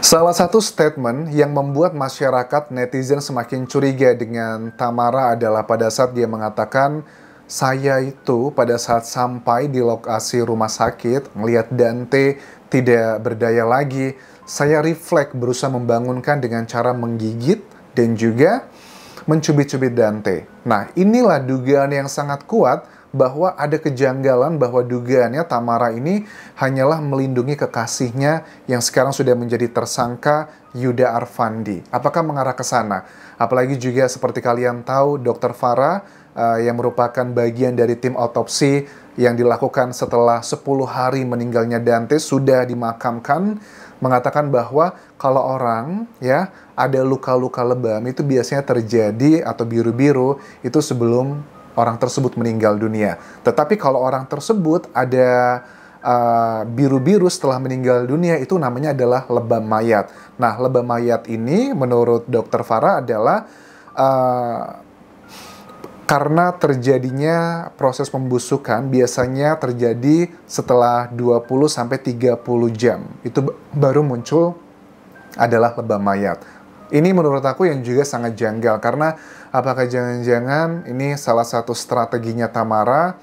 Salah satu statement yang membuat masyarakat netizen semakin curiga dengan Tamara adalah pada saat dia mengatakan, saya itu pada saat sampai di lokasi rumah sakit, melihat Dante tidak berdaya lagi, saya refleks berusaha membangunkan dengan cara menggigit dan juga mencubit-cubit Dante. Nah, inilah dugaan yang sangat kuat bahwa ada kejanggalan bahwa dugaannya Tamara ini hanyalah melindungi kekasihnya yang sekarang sudah menjadi tersangka, Yuda Arfandi. Apakah mengarah ke sana? Apalagi juga seperti kalian tahu, Dr. Farah yang merupakan bagian dari tim otopsi yang dilakukan setelah 10 hari meninggalnya Dante sudah dimakamkan, mengatakan bahwa kalau orang ya ada luka-luka lebam itu biasanya terjadi atau biru-biru itu sebelum orang tersebut meninggal dunia. Tetapi kalau orang tersebut ada biru-biru setelah meninggal dunia, itu namanya adalah lebam mayat. Nah, lebam mayat ini menurut Dr. Farah adalah karena terjadinya proses pembusukan biasanya terjadi setelah 20-30 jam. Itu baru muncul adalah lebam mayat. Ini menurut aku yang juga sangat janggal, karena apakah jangan-jangan ini salah satu strateginya Tamara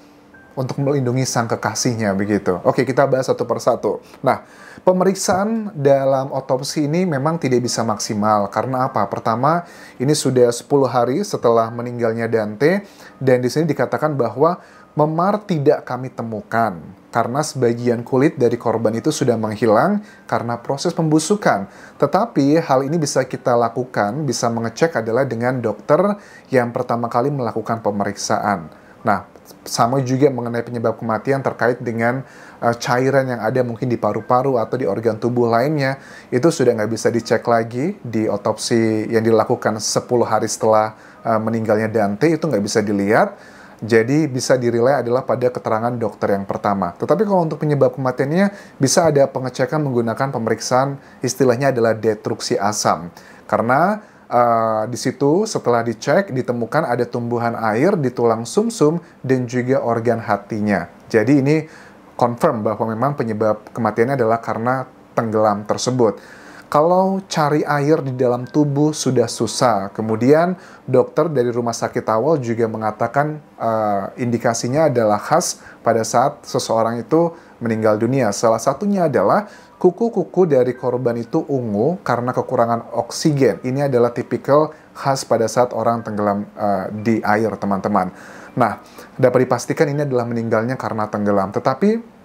untuk melindungi sang kekasihnya begitu. Oke, kita bahas satu persatu. Nah, pemeriksaan dalam otopsi ini memang tidak bisa maksimal. Karena apa? Pertama, ini sudah 10 hari setelah meninggalnya Dante, dan di sini dikatakan bahwa memar tidak kami temukan karena sebagian kulit dari korban itu sudah menghilang karena proses pembusukan. Tetapi hal ini bisa kita lakukan, bisa mengecek adalah dengan dokter yang pertama kali melakukan pemeriksaan. Nah, sama juga mengenai penyebab kematian terkait dengan cairan yang ada mungkin di paru-paru atau di organ tubuh lainnya, itu sudah nggak bisa dicek lagi di otopsi yang dilakukan 10 hari setelah meninggalnya Dante, itu nggak bisa dilihat. Jadi bisa dirilai adalah pada keterangan dokter yang pertama. Tetapi kalau untuk penyebab kematiannya bisa ada pengecekan menggunakan pemeriksaan, istilahnya adalah detruksi asam. Karena di situ setelah dicek ditemukan ada tumbuhan air di tulang sumsum dan juga organ hatinya. Jadi ini confirm bahwa memang penyebab kematiannya adalah karena tenggelam tersebut. Kalau cari air di dalam tubuh sudah susah, kemudian dokter dari rumah sakit awal juga mengatakan indikasinya adalah khas pada saat seseorang itu meninggal dunia. Salah satunya adalah kuku-kuku dari korban itu ungu karena kekurangan oksigen. Ini adalah tipikal khas pada saat orang tenggelam di air, teman-teman. Nah, dapat dipastikan ini adalah meninggalnya karena tenggelam. Tetapi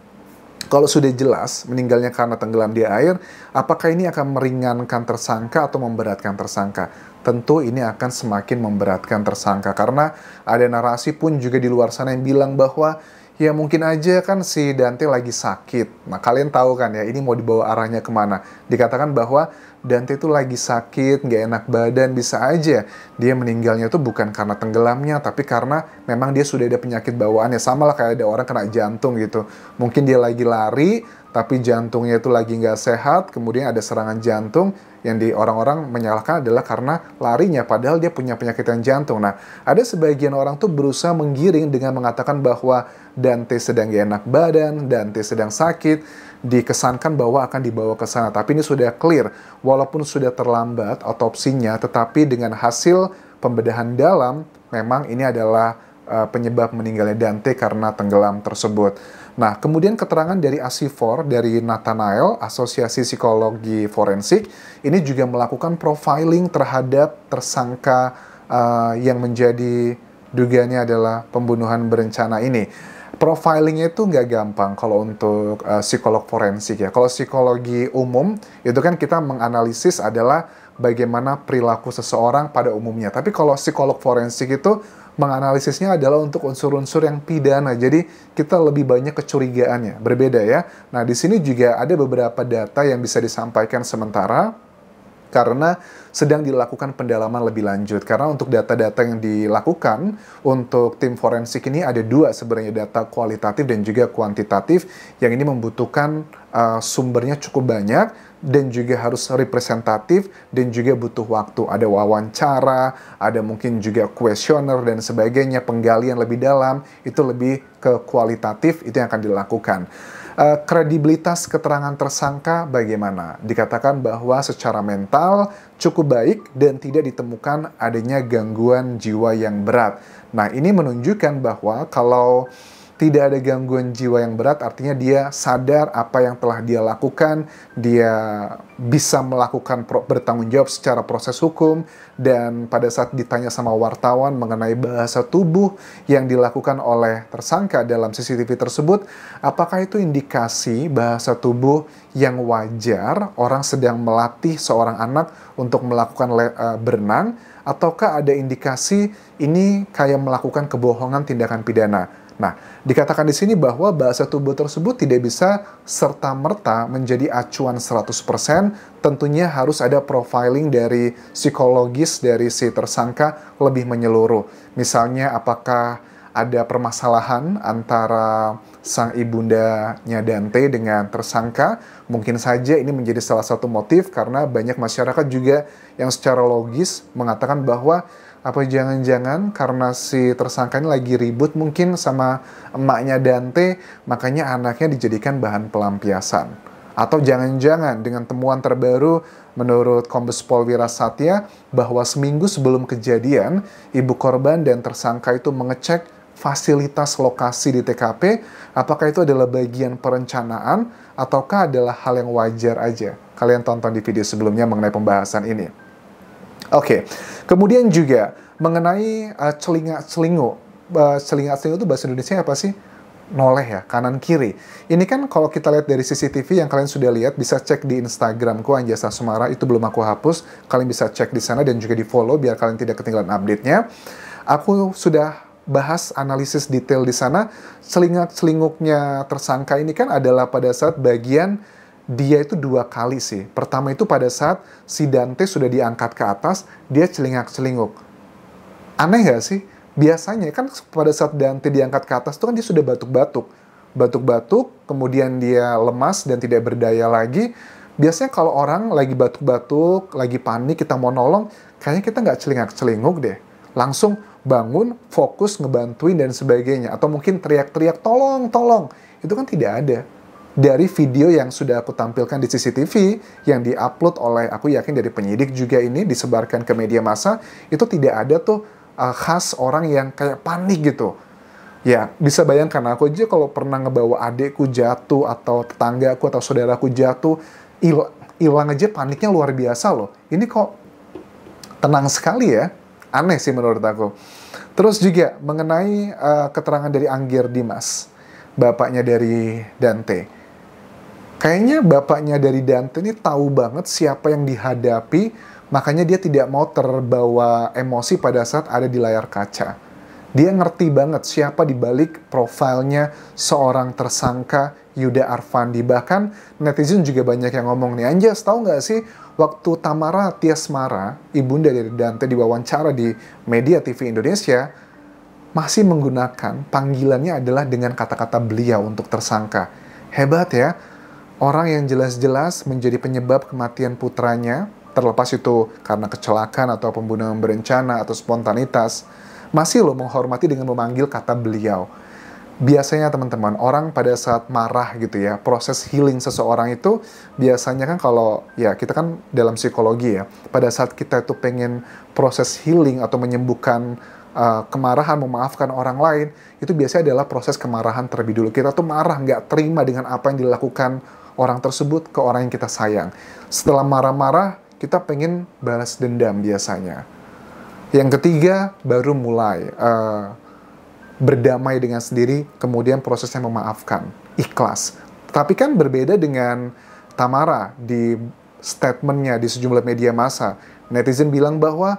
kalau sudah jelas meninggalnya karena tenggelam di air, apakah ini akan meringankan tersangka atau memberatkan tersangka? Tentu ini akan semakin memberatkan tersangka, karena ada narasi pun juga di luar sana yang bilang bahwa ya mungkin aja kan si Dante lagi sakit. Nah, kalian tahu kan ya, ini mau dibawa arahnya kemana? Dikatakan bahwa Dante itu lagi sakit, nggak enak badan, bisa aja dia meninggalnya itu bukan karena tenggelamnya, tapi karena memang dia sudah ada penyakit bawaannya. Sama lah kayak ada orang kena jantung gitu. Mungkin dia lagi lari, tapi jantungnya itu lagi nggak sehat, kemudian ada serangan jantung, yang di orang-orang menyalahkan adalah karena larinya, padahal dia punya penyakit jantung. Nah, ada sebagian orang tuh berusaha menggiring dengan mengatakan bahwa Dante sedang gak enak badan, Dante sedang sakit, dikesankan bahwa akan dibawa ke sana. Tapi ini sudah clear, walaupun sudah terlambat otopsinya, tetapi dengan hasil pembedahan dalam, memang ini adalah penyebab meninggalnya Dante karena tenggelam tersebut. Nah, kemudian keterangan dari ASIFOR, dari Nathanael, Asosiasi Psikologi Forensik, ini juga melakukan profiling terhadap tersangka yang menjadi dugaannya adalah pembunuhan berencana ini. Profilingnya itu nggak gampang kalau untuk psikolog forensik ya. Kalau psikologi umum, itu kan kita menganalisis adalah bagaimana perilaku seseorang pada umumnya. Tapi kalau psikolog forensik itu menganalisisnya adalah untuk unsur-unsur yang pidana. Jadi kita lebih banyak kecurigaannya, berbeda ya. Nah, di sini juga ada beberapa data yang bisa disampaikan sementara karena sedang dilakukan pendalaman lebih lanjut. Karena untuk data-data yang dilakukan untuk tim forensik ini ada dua sebenarnya, data kualitatif dan juga kuantitatif, yang ini membutuhkan sumbernya cukup banyak dan juga harus representatif dan juga butuh waktu. Ada wawancara, ada mungkin juga kuesioner dan sebagainya, penggalian lebih dalam, itu lebih ke kualitatif, itu yang akan dilakukan. Kredibilitas keterangan tersangka bagaimana? Dikatakan bahwa secara mental cukup baik dan tidak ditemukan adanya gangguan jiwa yang berat. Nah, ini menunjukkan bahwa kalau tidak ada gangguan jiwa yang berat, artinya dia sadar apa yang telah dia lakukan, dia bisa melakukan bertanggung jawab secara proses hukum, dan pada saat ditanya sama wartawan mengenai bahasa tubuh yang dilakukan oleh tersangka dalam CCTV tersebut, apakah itu indikasi bahasa tubuh yang wajar orang sedang melatih seorang anak untuk melakukan berenang, ataukah ada indikasi ini kayak melakukan kebohongan tindakan pidana? Nah, dikatakan di sini bahwa bahasa tubuh tersebut tidak bisa serta-merta menjadi acuan 100%, tentunya harus ada profiling dari psikologis dari si tersangka lebih menyeluruh. Misalnya, apakah ada permasalahan antara sang ibundanya Dante dengan tersangka? Mungkin saja ini menjadi salah satu motif karena banyak masyarakat juga yang secara logis mengatakan bahwa apa jangan-jangan karena si tersangka ini lagi ribut mungkin sama emaknya Dante, makanya anaknya dijadikan bahan pelampiasan. Atau jangan-jangan dengan temuan terbaru menurut Kombes Pol Wira Satya bahwa seminggu sebelum kejadian, ibu korban dan tersangka itu mengecek fasilitas lokasi di TKP, apakah itu adalah bagian perencanaan ataukah adalah hal yang wajar aja. Kalian tonton di video sebelumnya mengenai pembahasan ini. Oke, kemudian juga mengenai celingak-celinguk. Celingak-celinguk itu bahasa Indonesia apa sih? Noleh ya, kanan kiri. Ini kan kalau kita lihat dari CCTV yang kalian sudah lihat, bisa cek di Instagramku Anjasa Sumara, itu belum aku hapus. Kalian bisa cek di sana dan juga di follow biar kalian tidak ketinggalan update-nya. Aku sudah bahas analisis detail di sana. Celingak-celinguknya tersangka ini kan adalah pada saat bagian dia itu dua kali sih. Pertama itu pada saat si Dante sudah diangkat ke atas, dia celingak-celinguk. Aneh gak sih? Biasanya kan pada saat Dante diangkat ke atas itu kan dia sudah batuk-batuk. Batuk-batuk, kemudian dia lemas dan tidak berdaya lagi. Biasanya kalau orang lagi batuk-batuk, lagi panik, kita mau nolong, kayaknya kita nggak celingak-celinguk deh. Langsung bangun, fokus, ngebantuin dan sebagainya. Atau mungkin teriak-teriak, tolong, tolong. Itu kan tidak ada. Dari video yang sudah aku tampilkan di CCTV, yang diupload oleh, aku yakin dari penyidik juga ini, disebarkan ke media massa, itu tidak ada tuh khas orang yang kayak panik gitu. Ya, bisa bayangkan, aku aja kalau pernah ngebawa adekku jatuh, atau tetanggaku, atau saudaraku jatuh, hilang aja paniknya luar biasa loh. Ini kok tenang sekali ya, aneh sih menurut aku. Terus juga mengenai keterangan dari Anggir Dimas, bapaknya dari Dante. Kayaknya bapaknya dari Dante ini tahu banget siapa yang dihadapi, makanya dia tidak mau terbawa emosi pada saat ada di layar kaca. Dia ngerti banget siapa di balik profilnya seorang tersangka Yuda Arfandi. Bahkan netizen juga banyak yang ngomong nih, Anjas, tahu nggak sih waktu Tamara Tiasmara, ibunda dari Dante, diwawancara di media TV Indonesia, masih menggunakan panggilannya adalah dengan kata-kata beliau untuk tersangka. Hebat ya. Orang yang jelas-jelas menjadi penyebab kematian putranya, terlepas itu karena kecelakaan atau pembunuhan berencana atau spontanitas, masih loh menghormati dengan memanggil kata beliau. Biasanya teman-teman, orang pada saat marah gitu ya, proses healing seseorang itu biasanya kan kalau, ya kita kan dalam psikologi ya, pada saat kita itu pengen proses healing atau menyembuhkan kemarahan, memaafkan orang lain, itu biasanya adalah proses kemarahan terlebih dulu. Kita tuh marah, nggak terima dengan apa yang dilakukan orang tersebut ke orang yang kita sayang. Setelah marah-marah, kita pengen balas dendam biasanya. Yang ketiga, baru mulai berdamai dengan sendiri, kemudian prosesnya memaafkan, ikhlas. Tapi kan berbeda dengan Tamara di statementnya di sejumlah media massa. Netizen bilang bahwa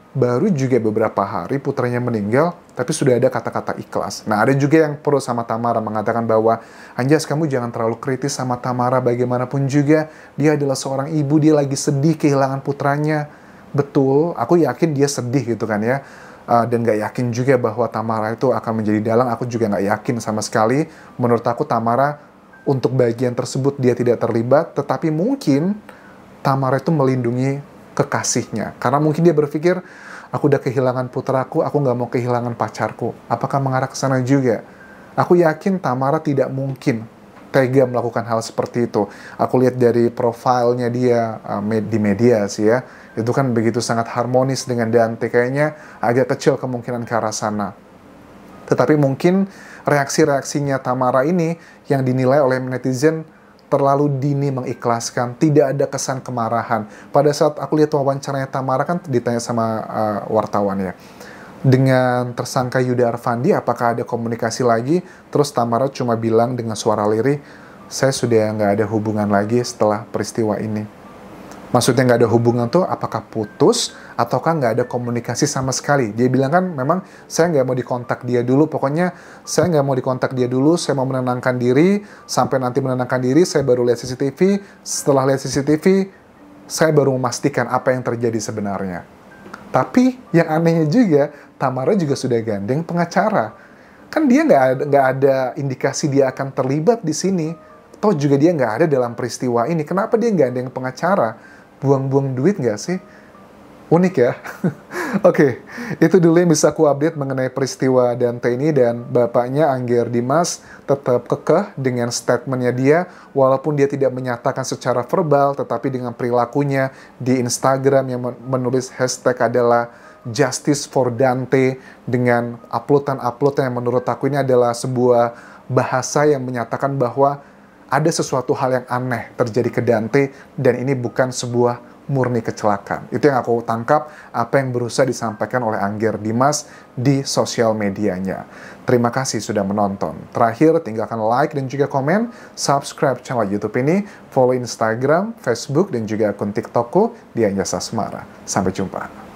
baru juga beberapa hari putranya meninggal, tapi sudah ada kata-kata ikhlas. Nah, ada juga yang pro sama Tamara mengatakan bahwa, Anjas, kamu jangan terlalu kritis sama Tamara, bagaimanapun juga, dia adalah seorang ibu, dia lagi sedih kehilangan putranya. Betul, aku yakin dia sedih gitu kan ya. Dan gak yakin juga bahwa Tamara itu akan menjadi dalang, aku juga gak yakin sama sekali. Menurut aku Tamara, untuk bagian tersebut dia tidak terlibat, tetapi mungkin Tamara itu melindungi kekasihnya. Karena mungkin dia berpikir, aku udah kehilangan putraku, aku nggak mau kehilangan pacarku. Apakah mengarah ke sana juga? Aku yakin Tamara tidak mungkin tega melakukan hal seperti itu. Aku lihat dari profilnya dia di media sih ya, itu kan begitu sangat harmonis dengan Dante, kayaknya agak kecil kemungkinan ke arah sana. Tetapi mungkin reaksi-reaksinya Tamara ini yang dinilai oleh netizen terlalu dini mengikhlaskan, tidak ada kesan kemarahan. Pada saat aku lihat wawancaranya Tamara kan ditanya sama wartawan ya, dengan tersangka Yuda Arfandi apakah ada komunikasi lagi, terus Tamara cuma bilang dengan suara lirih, saya sudah nggak ada hubungan lagi setelah peristiwa ini. Maksudnya nggak ada hubungan tuh apakah putus ataukah nggak ada komunikasi sama sekali. Dia bilang kan memang saya nggak mau dikontak dia dulu, pokoknya saya nggak mau dikontak dia dulu, saya mau menenangkan diri, sampai nanti menenangkan diri saya baru lihat CCTV, setelah lihat CCTV saya baru memastikan apa yang terjadi sebenarnya. Tapi yang anehnya juga, Tamara juga sudah gandeng pengacara. Kan dia nggak ada indikasi dia akan terlibat di sini. Toh juga dia nggak ada dalam peristiwa ini. Kenapa dia gandeng pengacara? Buang-buang duit nggak sih? Unik ya. Oke, itu dulu yang bisa aku update mengenai peristiwa Dante ini, dan bapaknya Angger Dimas tetap kekeh dengan statementnya dia, walaupun dia tidak menyatakan secara verbal, tetapi dengan perilakunya di Instagram yang menulis hashtag adalah Justice for Dante, dengan uploadan yang menurut aku ini adalah sebuah bahasa yang menyatakan bahwa ada sesuatu hal yang aneh terjadi ke Dante, dan ini bukan sebuah murni kecelakaan. Itu yang aku tangkap apa yang berusaha disampaikan oleh Angger Dimas di sosial medianya. Terima kasih sudah menonton. Terakhir, tinggalkan like dan juga komen, subscribe channel YouTube ini, follow Instagram, Facebook, dan juga akun TikTokku di Anjasa Semara. Sampai jumpa.